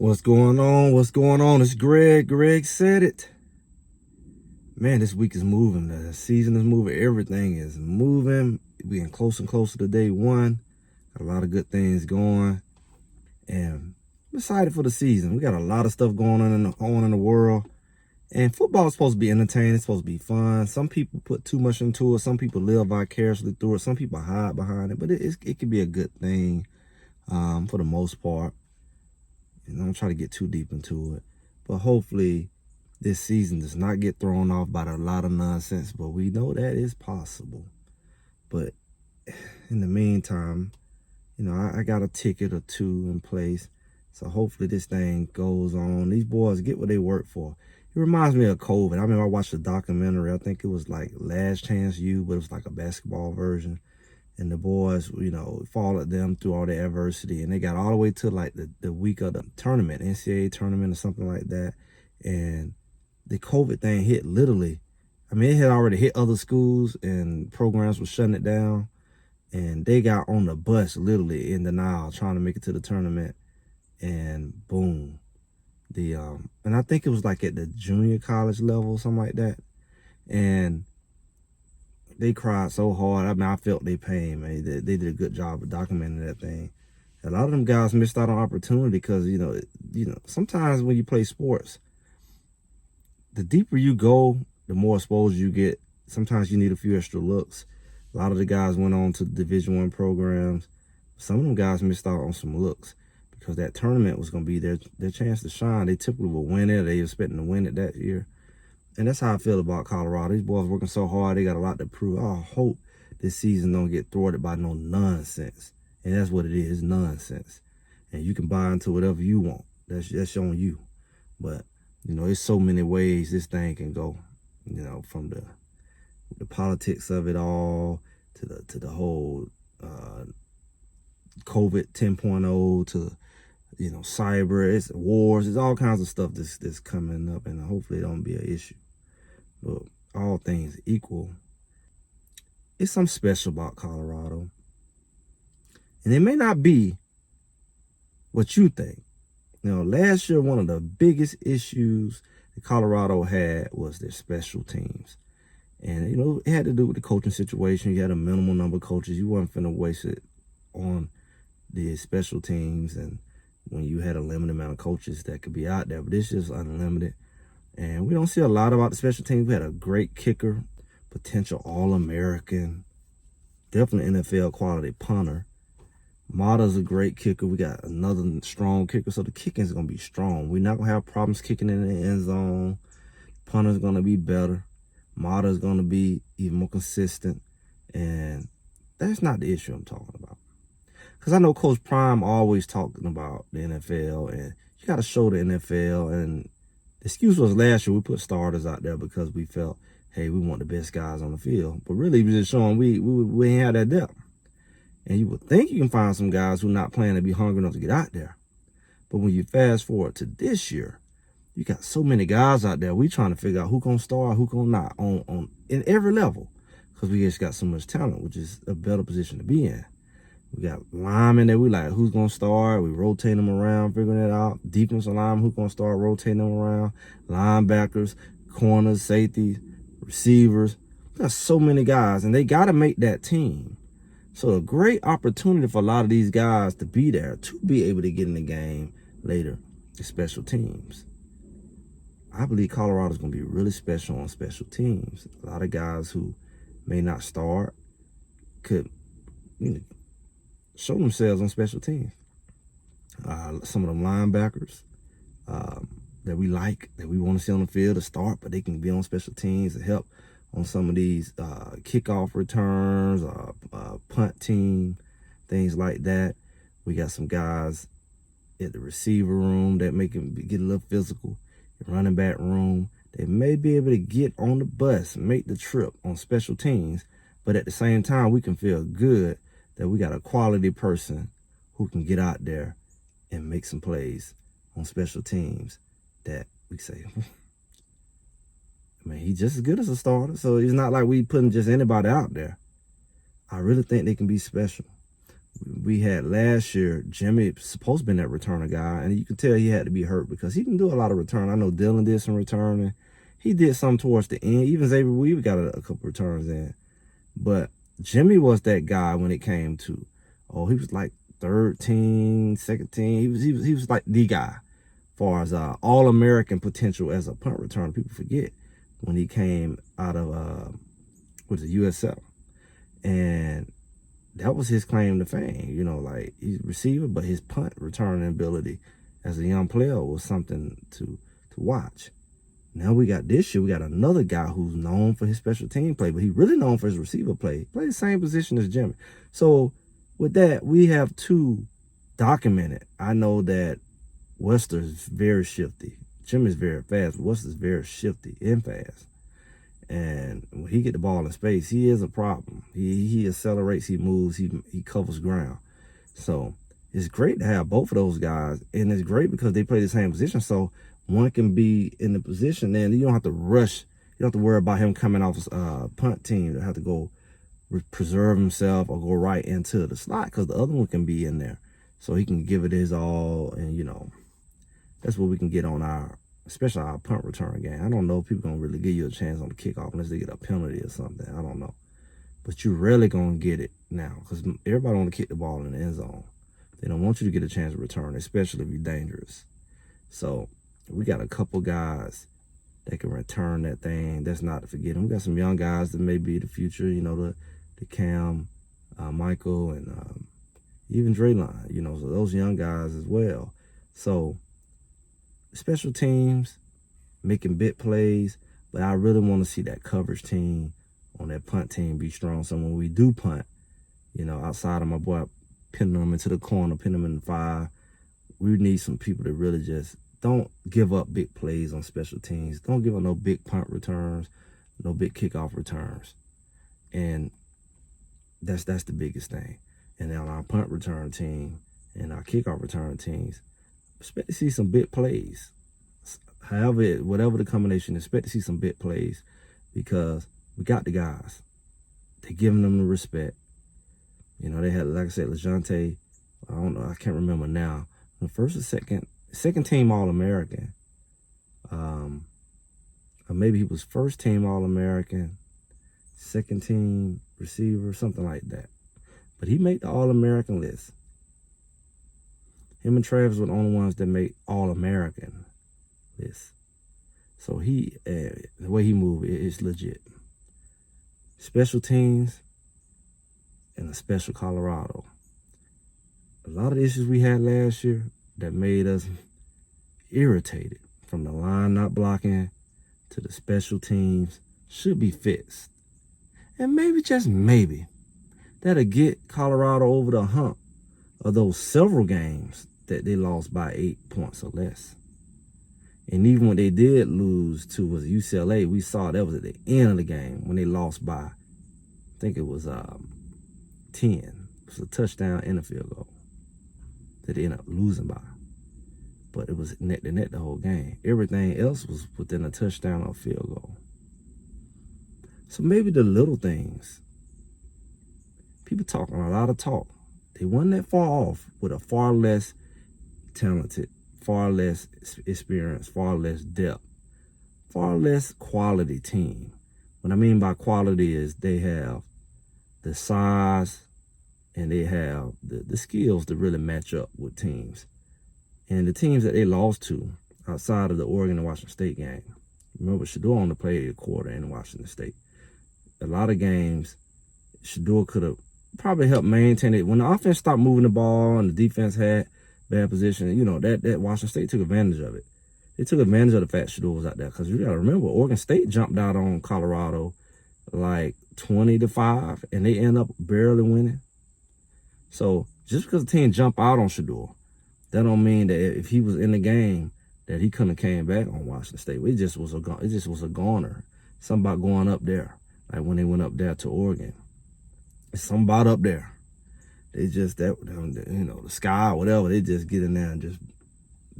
What's going on? What's going on? It's Greg. Greg said it. Man, this week is moving. The season is moving. Everything is moving. We're getting closer and closer to day one. Got a lot of good things going. And I'm excited for the season. We got a lot of stuff going on in the world. And football is supposed to be entertaining. It's supposed to be fun. Some people put too much into it. Some people live vicariously through it. Some people hide behind it. But it can be a good thing for the most part. And I don't try to get too deep into it. But hopefully this season does not get thrown off by a lot of nonsense. But we know that is possible. But in the meantime, I got a ticket or two in place. So hopefully this thing goes on. These boys get what they work for. It reminds me of COVID. I remember I watched a documentary. I think it was like Last Chance U, but it was like a basketball version. And the boys, followed them through all the adversity. And they got all the way to like the week of the tournament, NCAA tournament or something like that. And the COVID thing hit literally. I mean, it had already hit other schools and programs were shutting it down. And they got on the bus literally in denial trying to make it to the tournament. And boom. And I think it was like at the junior college level, something like that. And they cried so hard. I mean, I felt their pain, man. They did a good job of documenting that thing. A lot of them guys missed out on opportunity because, sometimes when you play sports, the deeper you go, the more exposure you get. Sometimes you need a few extra looks. A lot of the guys went on to Division I programs. Some of them guys missed out on some looks because that tournament was going to be their chance to shine. They typically will win it. They were expecting to win it that year. And that's how I feel about Colorado. These boys working so hard. They got a lot to prove. I hope this season don't get thwarted by no nonsense. And that's what it is, nonsense. And you can buy into whatever you want. That's on you. But, there's so many ways this thing can go. From the politics of it all to the whole COVID 10.0 to cyber, it's wars, it's all kinds of stuff that's coming up, and hopefully it don't be an issue. But all things equal, it's something special about Colorado. And it may not be what you think. Last year, one of the biggest issues that Colorado had was their special teams. And, it had to do with the coaching situation. You had a minimal number of coaches. You weren't finna waste it on the special teams. And when you had a limited amount of coaches that could be out there, but this is unlimited. And we don't see a lot about the special teams. We had a great kicker, potential All-American, definitely NFL quality punter. Mata's a great kicker. We got another strong kicker. So the kicking is going to be strong. We're not going to have problems kicking in the end zone. Punter's going to be better. Mata's going to be even more consistent. And that's not the issue I'm talking about. Because I know Coach Prime always talking about the NFL, and you got to show the NFL. And the excuse was last year we put starters out there because we felt, hey, we want the best guys on the field. But really, we just showing we ain't had that depth. And you would think you can find some guys who not planning to be hungry enough to get out there. But when you fast forward to this year, you got so many guys out there. We trying to figure out who gonna start, who gonna not in every level, because we just got so much talent, which is a better position to be in. We got linemen that we like, who's going to start? We rotate them around, figuring it out. Defensive linemen, who's going to start, rotating them around. Linebackers, corners, safeties, receivers. We got so many guys, and they got to make that team. So a great opportunity for a lot of these guys to be there, to be able to get in the game later, the special teams. I believe Colorado's going to be really special on special teams. A lot of guys who may not start could, show themselves on special teams. Some of them linebackers that we like, that we want to see on the field to start, but they can be on special teams to help on some of these kickoff returns, punt team, things like that. We got some guys at the receiver room that make them get a little physical. The running back room, they may be able to get on the bus and make the trip on special teams, but at the same time, we can feel good that we got a quality person who can get out there and make some plays on special teams that we say, man, he's just as good as a starter. So it's not like we putting just anybody out there. I really think they can be special. We had last year, Jimmy supposed to be that returner guy, and you could tell he had to be hurt because he didn't do a lot of return. I know Dylan did some returning. He did some towards the end. Even Xavier Weaver got a couple returns in. But Jimmy was that guy when it came to, he was like third team, second team. He was like the guy as far as All-American potential as a punt returner. People forget when he came out of USL. And that was his claim to fame, like he's a receiver, but his punt returning ability as a young player was something to watch. Now we got this year, we got another guy who's known for his special team play, but he's really known for his receiver play. Play the same position as Jimmy. So with that, we have two documented. I know that Wester's very shifty. Jimmy's very fast. Wester's very shifty and fast. And when he get the ball in space, he is a problem. He accelerates, he moves, he covers ground. So it's great to have both of those guys, and it's great because they play the same position. So one can be in the position, and you don't have to rush. You don't have to worry about him coming off his punt team to have to go preserve himself or go right into the slot because the other one can be in there. So he can give it his all, and that's what we can get on especially our punt return game. I don't know if people gonna really give you a chance on the kickoff unless they get a penalty or something. I don't know. But you're rarely gonna get it now because everybody want to kick the ball in the end zone. They don't want you to get a chance to return, especially if you're dangerous. So we got a couple guys that can return that thing. That's not to forget. And we got some young guys that may be the future, the Cam, Michael, and even Draylon, so those young guys as well. So special teams, making big plays, but I really want to see that coverage team on that punt team be strong. So when we do punt, outside of my boy pinning them into the corner, pinning them in the 5, we need some people that really just don't give up big plays on special teams. Don't give up no big punt returns, no big kickoff returns. And that's the biggest thing. And on our punt return team and our kickoff return teams, expect to see some big plays. However, whatever the combination, expect to see some big plays because we got the guys. They're giving them the respect. They had, like I said, LeJontay, I don't know, I can't remember now. The first or second team All-American. Or maybe he was first team All-American, second team receiver, something like that. But he made the All-American list. Him and Travis were the only ones that made All-American list. So the way he moved, it's legit. Special teams and a special Colorado. A lot of the issues we had last year that made us irritated, from the line not blocking to the special teams, should be fixed. And maybe, just maybe, that'll get Colorado over the hump of those several games that they lost by 8 points or less. And even when they did lose to was UCLA, we saw that was at the end of the game when they lost by, I think it was 10. It was a touchdown and a field goal that they ended up losing by. But it was neck to neck the whole game. Everything else was within a touchdown or field goal. So maybe the little things. People talking a lot of talk. They weren't that far off with a far less talented, far less experience, far less depth, far less quality team. What I mean by quality is they have the size and they have the skills to really match up with teams. And the teams that they lost to outside of the Oregon and Washington State game, remember Shador only played a quarter in Washington State. A lot of games, Shador could have probably helped maintain it. When the offense stopped moving the ball and the defense had bad position, that Washington State took advantage of it. They took advantage of the fact Shador was out there because you got to remember, Oregon State jumped out on Colorado like 20-5, and they end up barely winning. So just because the team jumped out on Shador, that don't mean that if he was in the game that he couldn't have came back on Washington State. It just was a goner. Something about going up there, like when they went up there to Oregon. It's something about up there. They just the sky or whatever. They just get in there and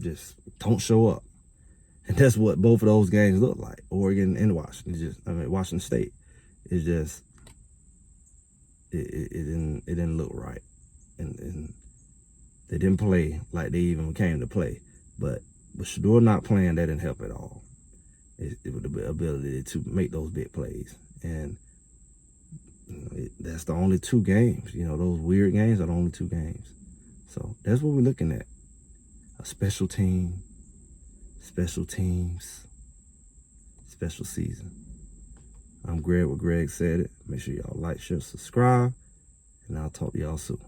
just don't show up. And that's what both of those games look like. Oregon and Washington. Washington State. It didn't look right. and they didn't play like they even came to play. But Shador not playing, that didn't help at all. It was the ability to make those big plays. And that's the only 2 games. Those weird games are the only 2 games. So that's what we're looking at. A special teams, special season. I'm Greg with Greg Said It. Make sure y'all like, share, subscribe, and I'll talk to y'all soon.